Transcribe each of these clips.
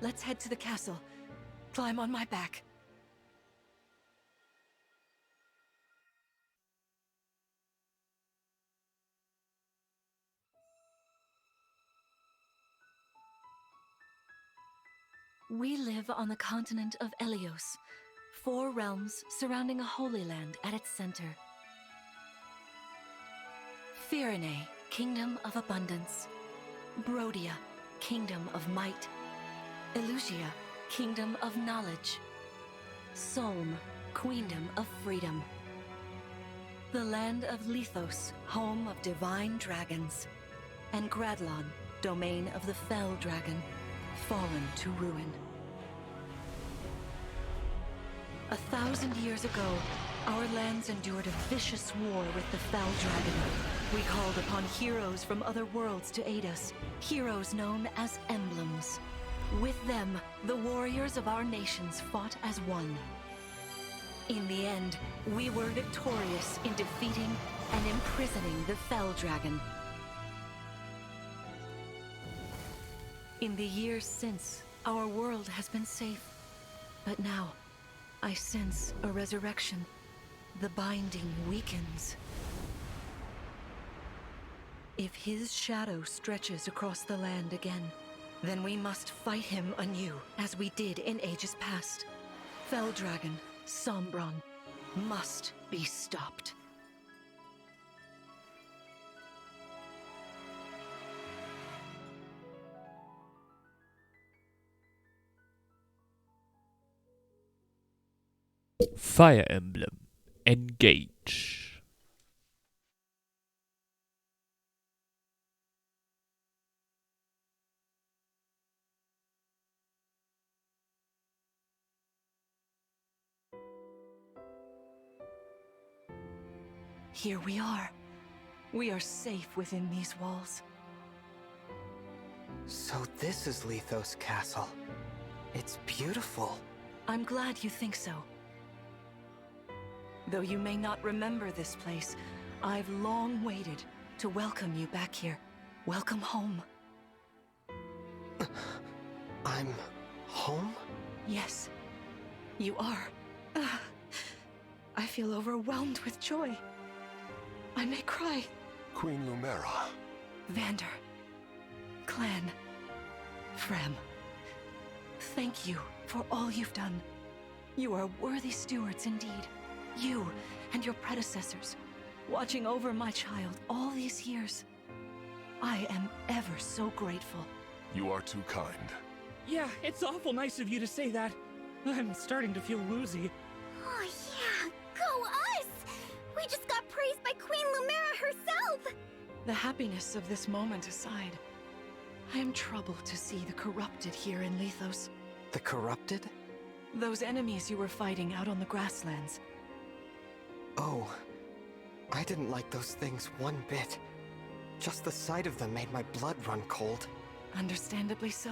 let's head to the castle. Climb on my back. We live on the continent of Elios, 4 realms surrounding a holy land at its center. Firene, kingdom of abundance. Brodia, kingdom of might. Elusia, kingdom of knowledge. Solm, queendom of freedom. The land of Lithos, home of divine dragons. And Gradlon, domain of the fell dragon, fallen to ruin. 1,000 years ago, our lands endured a vicious war with the fell dragon. We called upon heroes from other worlds to aid us, heroes known as emblems. With them, the warriors of our nations fought as one. In the end, we were victorious in defeating and imprisoning the fell dragon. In the years since, our world has been safe. But now, I sense a resurrection. The binding weakens. If his shadow stretches across the land again, then we must fight him anew, as we did in ages past. Fell Dragon, Sombron, must be stopped. Fire Emblem Engage. Here we are. We are safe within these walls. So this is Lithos Castle. It's beautiful. I'm glad you think so. Though you may not remember this place, I've long waited to welcome you back here. Welcome home. I'm home? Yes, you are. I feel overwhelmed with joy. I may cry. Queen Lumera. Vander. Clan. Frem. Thank you for all you've done. You are worthy stewards indeed. You and your predecessors, watching over my child all these years. I am ever so grateful. You are too kind. Yeah, it's awful nice of you to say that. I'm starting to feel woozy. Oh yeah, go us! We just got praised by Queen Lumera herself! The happiness of this moment aside, I am troubled to see the corrupted here in Lithos. The corrupted? Those enemies you were fighting out on the grasslands. Oh, I didn't like those things one bit. Just the sight of them made my blood run cold. Understandably so.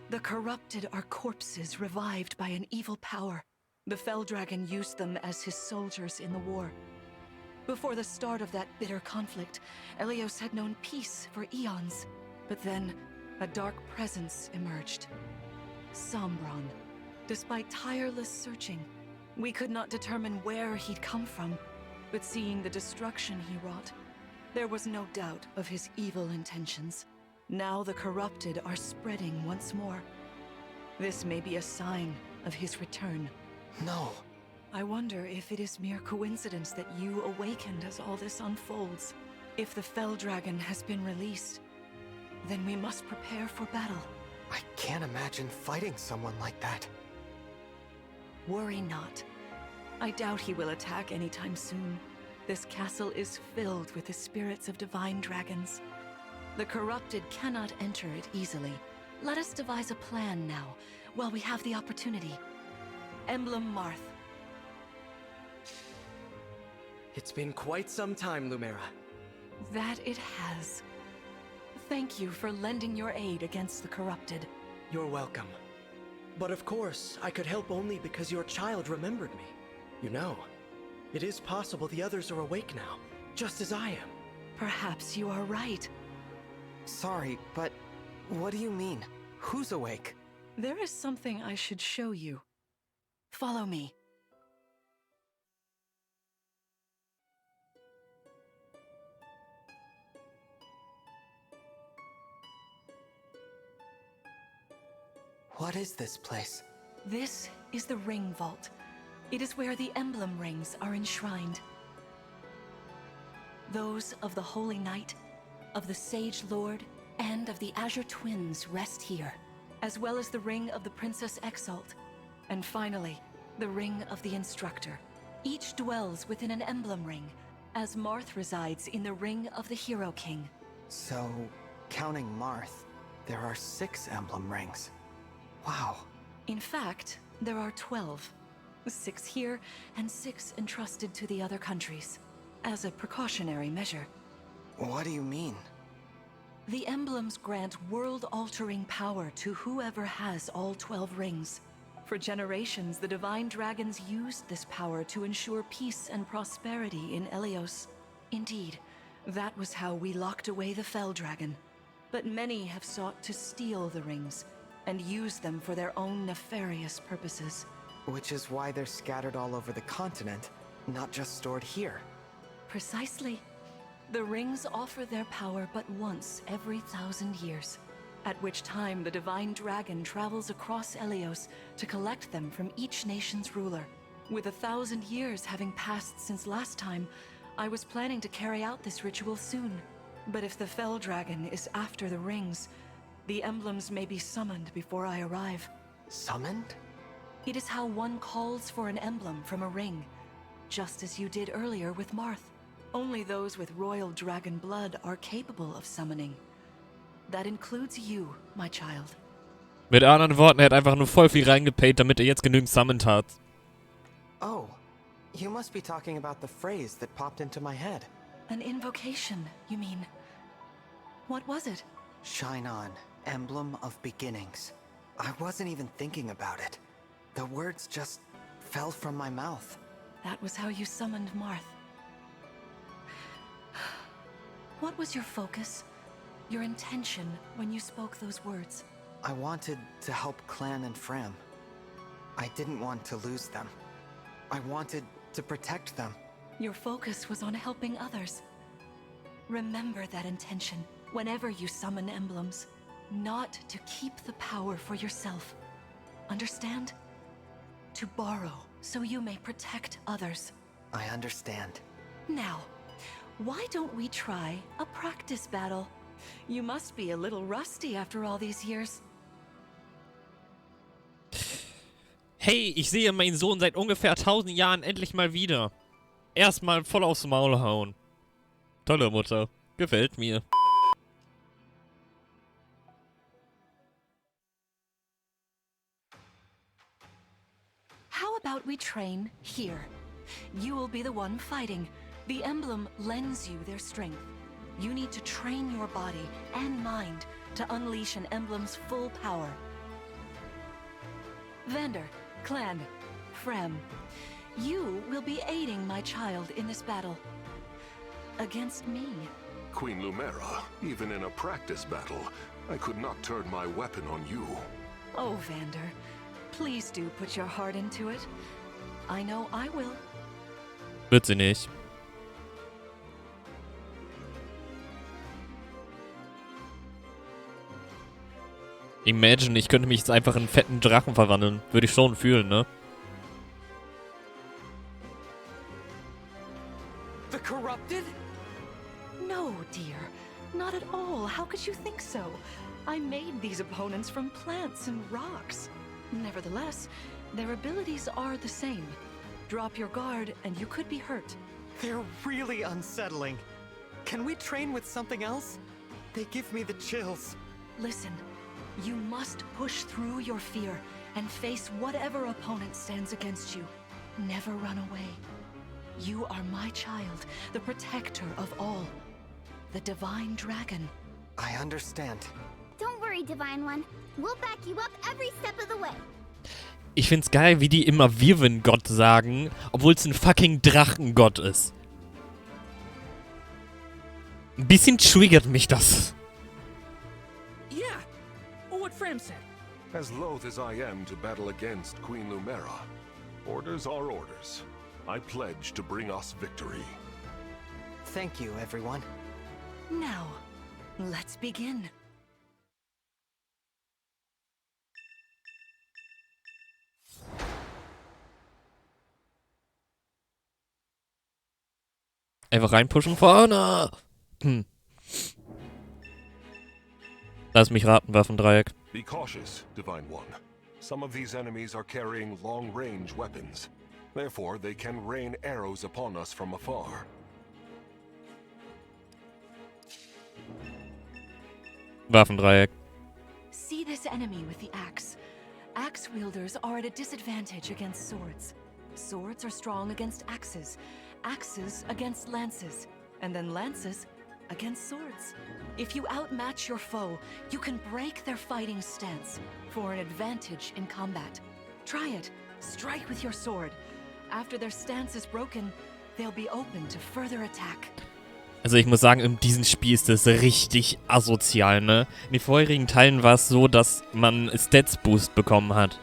The corrupted are corpses revived by an evil power. The Fell Dragon used them as his soldiers in the war. Before the start of that bitter conflict, Elios had known peace for eons. But then, a dark presence emerged. Sombron. Despite tireless searching, we could not determine where he'd come from, but seeing the destruction he wrought, there was no doubt of his evil intentions. Now the corrupted are spreading once more. This may be a sign of his return. No. I wonder if it is mere coincidence that you awakened as all this unfolds. If the Fell Dragon has been released, then we must prepare for battle. I can't imagine fighting someone like that. Worry not. I doubt he will attack anytime soon. This castle is filled with the spirits of divine dragons. The corrupted cannot enter it easily. Let us devise a plan now, while we have the opportunity. Emblem Marth. It's been quite some time, Lumera. That it has. Thank you for lending your aid against the corrupted. You're welcome. But of course, I could help only because your child remembered me. You know, it is possible the others are awake now, just as I am. Perhaps you are right. Sorry, but what do you mean? Who's awake? There is something I should show you. Follow me. What is this place? This is the Ring Vault. It is where the emblem rings are enshrined. Those of the Holy Knight, of the Sage Lord, and of the Azure Twins rest here, as well as the ring of the Princess Exalt, and finally, the ring of the Instructor. Each dwells within an emblem ring, as Marth resides in the ring of the Hero King. So, counting Marth, there are 6 emblem rings. Wow. In fact, there are 12. 6 here, and 6 entrusted to the other countries, as a precautionary measure. What do you mean? The emblems grant world-altering power to whoever has all 12 rings. For generations, the Divine Dragons used this power to ensure peace and prosperity in Elyos. Indeed, that was how we locked away the Fell Dragon. But many have sought to steal the rings, and use them for their own nefarious purposes. Which is why they're scattered all over the continent, not just stored here. Precisely. The rings offer their power but once every 1,000 years, at which time the Divine Dragon travels across Elyos to collect them from each nation's ruler. With 1,000 years having passed since last time, I was planning to carry out this ritual soon. But if the Fell Dragon is after the rings, the emblems may be summoned before I arrive. Summoned? It is how one calls for an emblem from a ring, just as you did earlier with Marth. Only those with royal dragon blood are capable of summoning. That includes you, my child. Mit anderen Worten, er hat einfach nur voll viel reingepayt, damit er jetzt genügend Summoned hat. Oh, you must be talking about the phrase that popped into my head. An invocation, you mean? What was it? Shine on, emblem of beginnings. I wasn't even thinking about it. The words just fell from my mouth. That was how you summoned Marth. What was your focus, your intention when you spoke those words? I wanted to help Clan and Fram. I didn't want to lose them. I wanted to protect them. Your focus was on helping others. Remember that intention whenever you summon emblems. Not to keep the power for yourself. Understand? To borrow so you may protect others. I understand. Now, why don't we try a practice battle? You must be a little rusty after all these years. Hey, ich sehe meinen Sohn seit ungefähr 1000 Jahren endlich mal wieder. Erstmal voll aufs Maul hauen. Tolle Mutter. Gefällt mir. How about we train here? You will be the one fighting. The emblem lends you their strength. You need to train your body and mind to unleash an emblem's full power. Vander, Clan, Fram, you will be aiding my child in this battle. Against me. Queen Lumera, even in a practice battle, I could not turn my weapon on you. Oh, Vander, please do put your heart into it. I know I will. Wird sie nicht. Imagine, ich könnte mich jetzt einfach in einen fetten Drachen verwandeln. Würde ich schon fühlen, ne? The corrupted? No, dear. Not at all. How could you think so? I made these opponents from plants and rocks. Nevertheless, their abilities are the same. Drop your guard and you could be hurt. They're really unsettling. Can we train with something else? They give me the chills. Listen, you must push through your fear and face whatever opponent stands against you. Never run away. You are my child, the protector of all. The Divine Dragon. I understand. Don't worry, Divine One. We'll back you up every step of the way. Ich find's geil, wie die immer Wirwen-Gott sagen, obwohl es ein fucking Drachengott ist. Ein bisschen triggert mich das. Yeah, what Fram said. As loath as I am to battle against Queen Lumera, orders are orders. I pledge to bring us victory. Thank you, everyone. Now, let's begin. Einfach reinpushen vorne. Lass mich raten, Waffendreieck. Be cautious, Divine One. Some of these enemies are carrying long-range weapons. Therefore, they can rain arrows upon us from afar. Waffendreieck. See this enemy with the axe. Axe wielders are at a disadvantage against swords. Swords are strong against axes. Axes against lances. And then lances against swords. If you outmatch your foe, you can break their fighting stance for an advantage in combat. Try it. Strike with your sword. After their stance is broken, they'll be open to further attack. Also ich muss sagen, in diesem Spiel ist das richtig asozial, ne? In den vorherigen Teilen war es so, dass man Stats-Boost bekommen hat.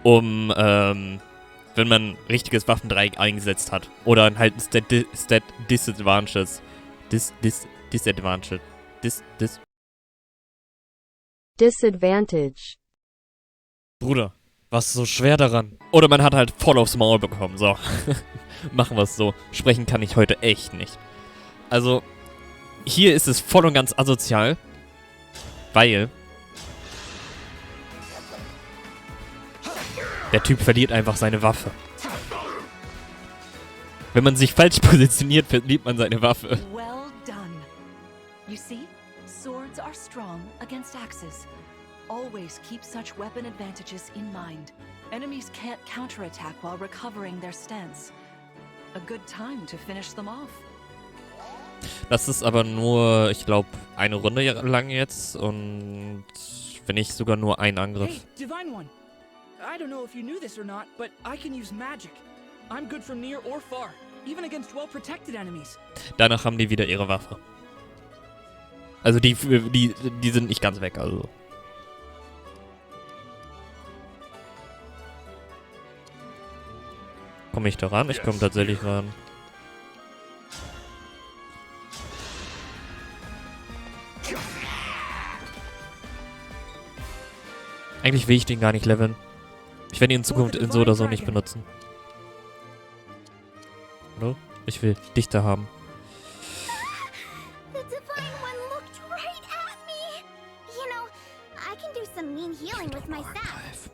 Wenn man richtiges Waffendreieck eingesetzt hat. Oder halt ein Stat-Disadvantage. Disadvantage. Bruder, was ist so schwer daran? Oder man hat halt voll aufs Maul bekommen, so. Machen wir es so. Sprechen kann ich heute echt nicht. Also, hier ist es voll und ganz asozial. Weil der Typ verliert einfach seine Waffe. Wenn man sich falsch positioniert, verliert man seine Waffe. Well done. You see, swords are strong against axes. Always keep such weapon advantages in mind. Enemies can't counterattack while recovering their stance. A good time to finish them off. Das ist aber nur, ich glaube, eine Runde lang jetzt und wenn nicht sogar nur ein Angriff. Hey, Divine One. I don't know if you knew this or not, but I can use magic. I'm good from near or far, even against well-protected enemies. Danach haben die wieder ihre Waffe. Also die sind nicht ganz weg, also. Komme ich da ran? Ich komme tatsächlich ran. Eigentlich will ich den gar nicht leveln. Ich werde ihn in Zukunft so oder so nicht benutzen. Hallo? Ich will Dichter haben. The Divine One looked right at me. You know, I can do some mean healing with my staff.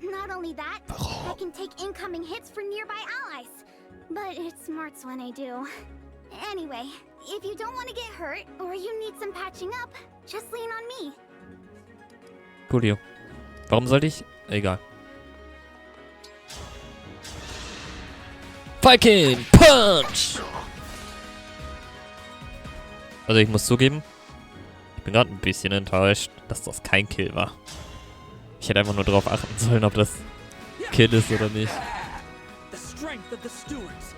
Not only that, I can take incoming hits for nearby allies. But it smarts when I do. Anyway, if you don't want to get hurt or you need some patching up, just lean on me. Coolio. Warum sollte ich? Egal. Viking Punch! Also ich muss zugeben, ich bin gerade ein bisschen enttäuscht, dass das kein Kill war. Ich hätte einfach nur darauf achten sollen, ob das Kill ist oder nicht. The strength of the stewards.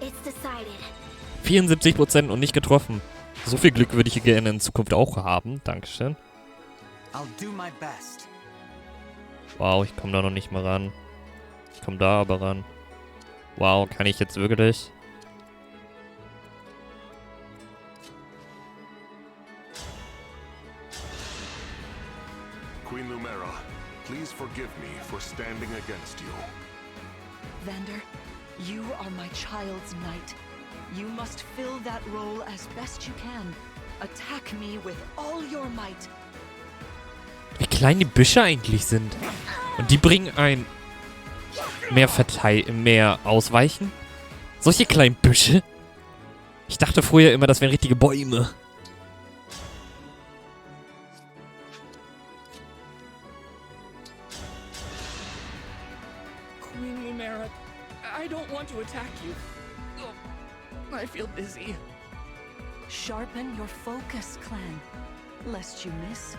It's decided. 74% und nicht getroffen. So viel Glück würde ich gerne in Zukunft auch haben. Dankeschön. I'll do my best. Wow, ich komme da noch nicht mal ran. Ich komme da aber ran. Wow, kann ich jetzt wirklich? Queen Lumera, please forgive me for standing against you. Vander, you are my child's knight. You must fill that role as best you can. Attack me with all your might. Wie klein die Büsche eigentlich sind. Und die bringen ein mehr Ausweichen. Solche kleinen Büsche. Ich dachte früher immer, das wären richtige Bäume. Queen Lumera, I don't want to attack you. Oh, I feel dizzy. Sharpen your focus, clan, lest you miss.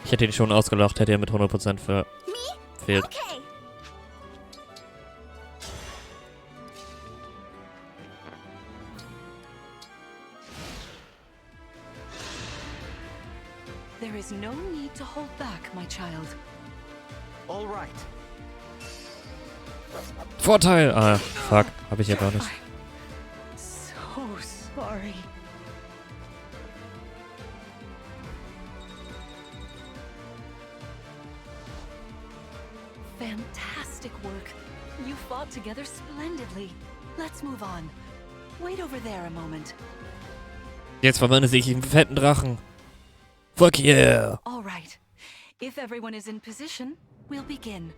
Ich hätte ihn schon ausgelacht, hätte er mit 100% fehlt. Okay. There is no need to hold back, my child. All right. Vorteil! Ah, fuck. Hab ich ja gar nicht. So sorry. Fantastic work. You fought together splendidly. Let's move on. Wait over there a moment. Jetzt verwandelt sich in einen fetten Drachen. Fuck yeah! All right. If everyone is in position, we'll begin.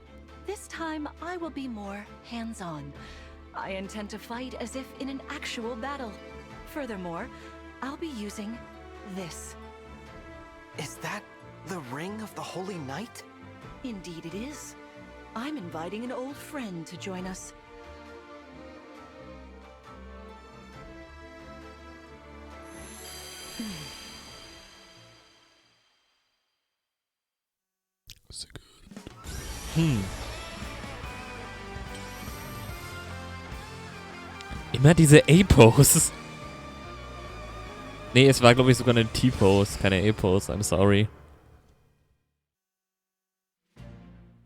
This time, I will be more hands-on. I intend to fight as if in an actual battle. Furthermore, I'll be using this. Is that the ring of the Holy Knight? Indeed it is. I'm inviting an old friend to join us. Immer diese A-Pose. Nee, es war glaube ich sogar eine T-Pose, keine A-Pose. I'm sorry.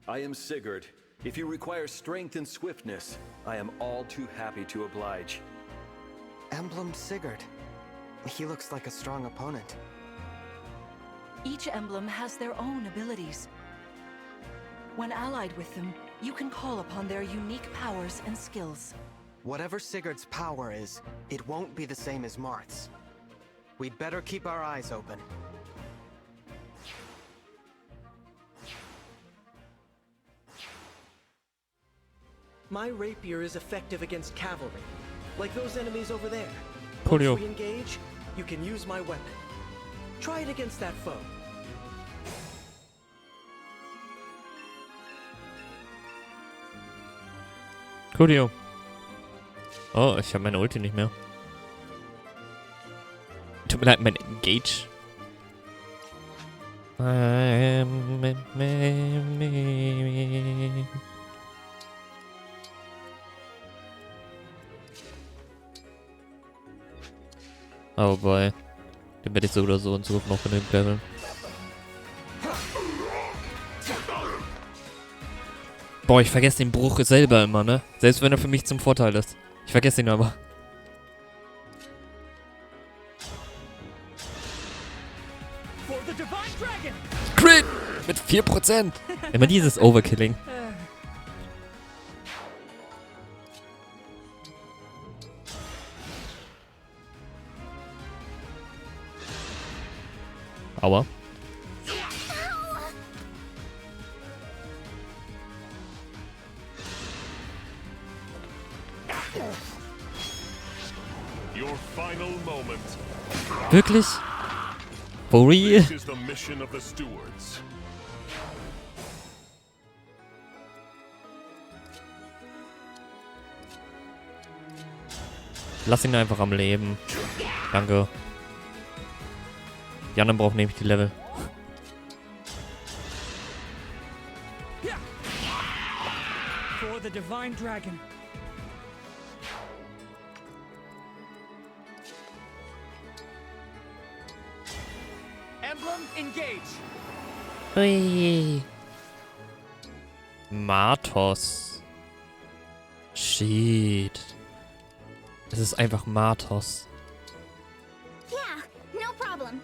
I am Sigurd. If you require strength and swiftness, I am all too happy to oblige. Emblem Sigurd. He looks like a strong opponent. Each emblem has their own abilities. When allied with them, you can call upon their unique powers and skills. Whatever Sigurd's power is, it won't be the same as Marth's. We'd better keep our eyes open. My rapier is effective against cavalry, like those enemies over there. Coolio. Once we engage, you can use my weapon. Try it against that foe. Coolio. Oh, ich habe meine Ulti nicht mehr. Tut mir leid, mein Engage. Oh boy. Den werde ich so oder so in Zukunft noch genügend leveln. Boah, ich vergesse den Bruch selber immer, ne? Selbst wenn er für mich zum Vorteil ist. Ich vergesse ihn aber. Crit! Mit 4%! Immer dieses Overkilling. Aua. Your final moment. Wirklich? For real? This is the mission of the stewards. Lass ihn einfach am Leben. Danke. Die anderen brauchen nämlich die Level. For the divine dragon. Emblem Engage. Hui. Matos. Shit. Es ist einfach Matos. Yeah, no problem.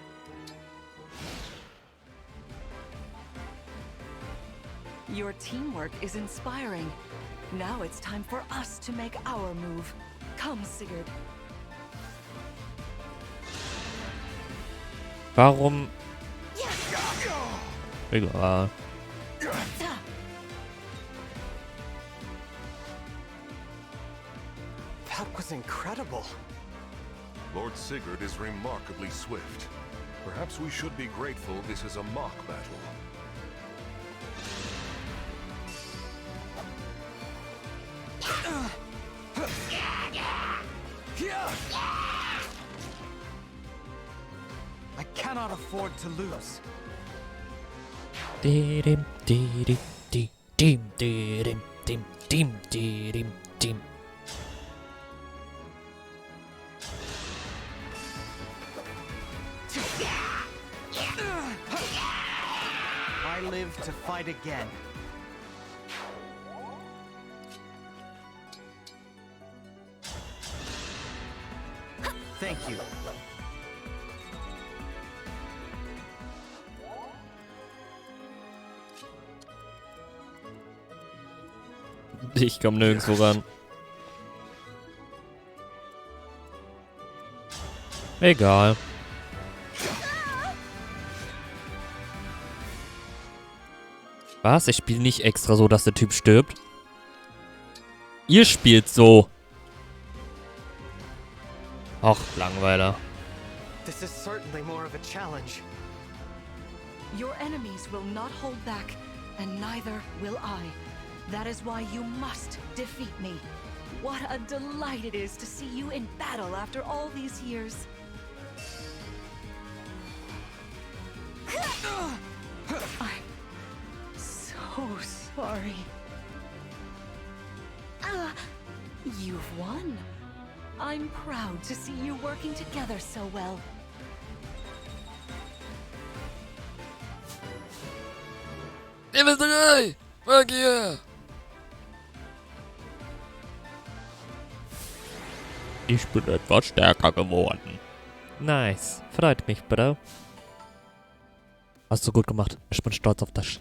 Your teamwork is inspiring. Now it's time for us to make our move. Come, Sigurd. Warum? Egal. That was incredible. Lord Sigurd is remarkably swift. Perhaps we should be grateful this is a mock battle. I cannot afford to lose. Didim, didim, didim, didim, dim, dim, didim, dim. I live to fight again. Thank you. Ich komm nirgendwo ran. Egal. Was? Ich spiele nicht extra so, dass der Typ stirbt. Ihr spielt so. Ach, Langweiler. This is certainly more of a challenge. Your enemies will not hold back, and neither will I. That is why you must defeat me. What a delight it is to see you in battle after all these years. I'm so sorry. You've won. I'm proud to see you working together so well. Level 3! Magier! Ich bin etwas stärker geworden. Nice. Freut mich, Bro. Hast du gut gemacht. Ich bin stolz auf dich.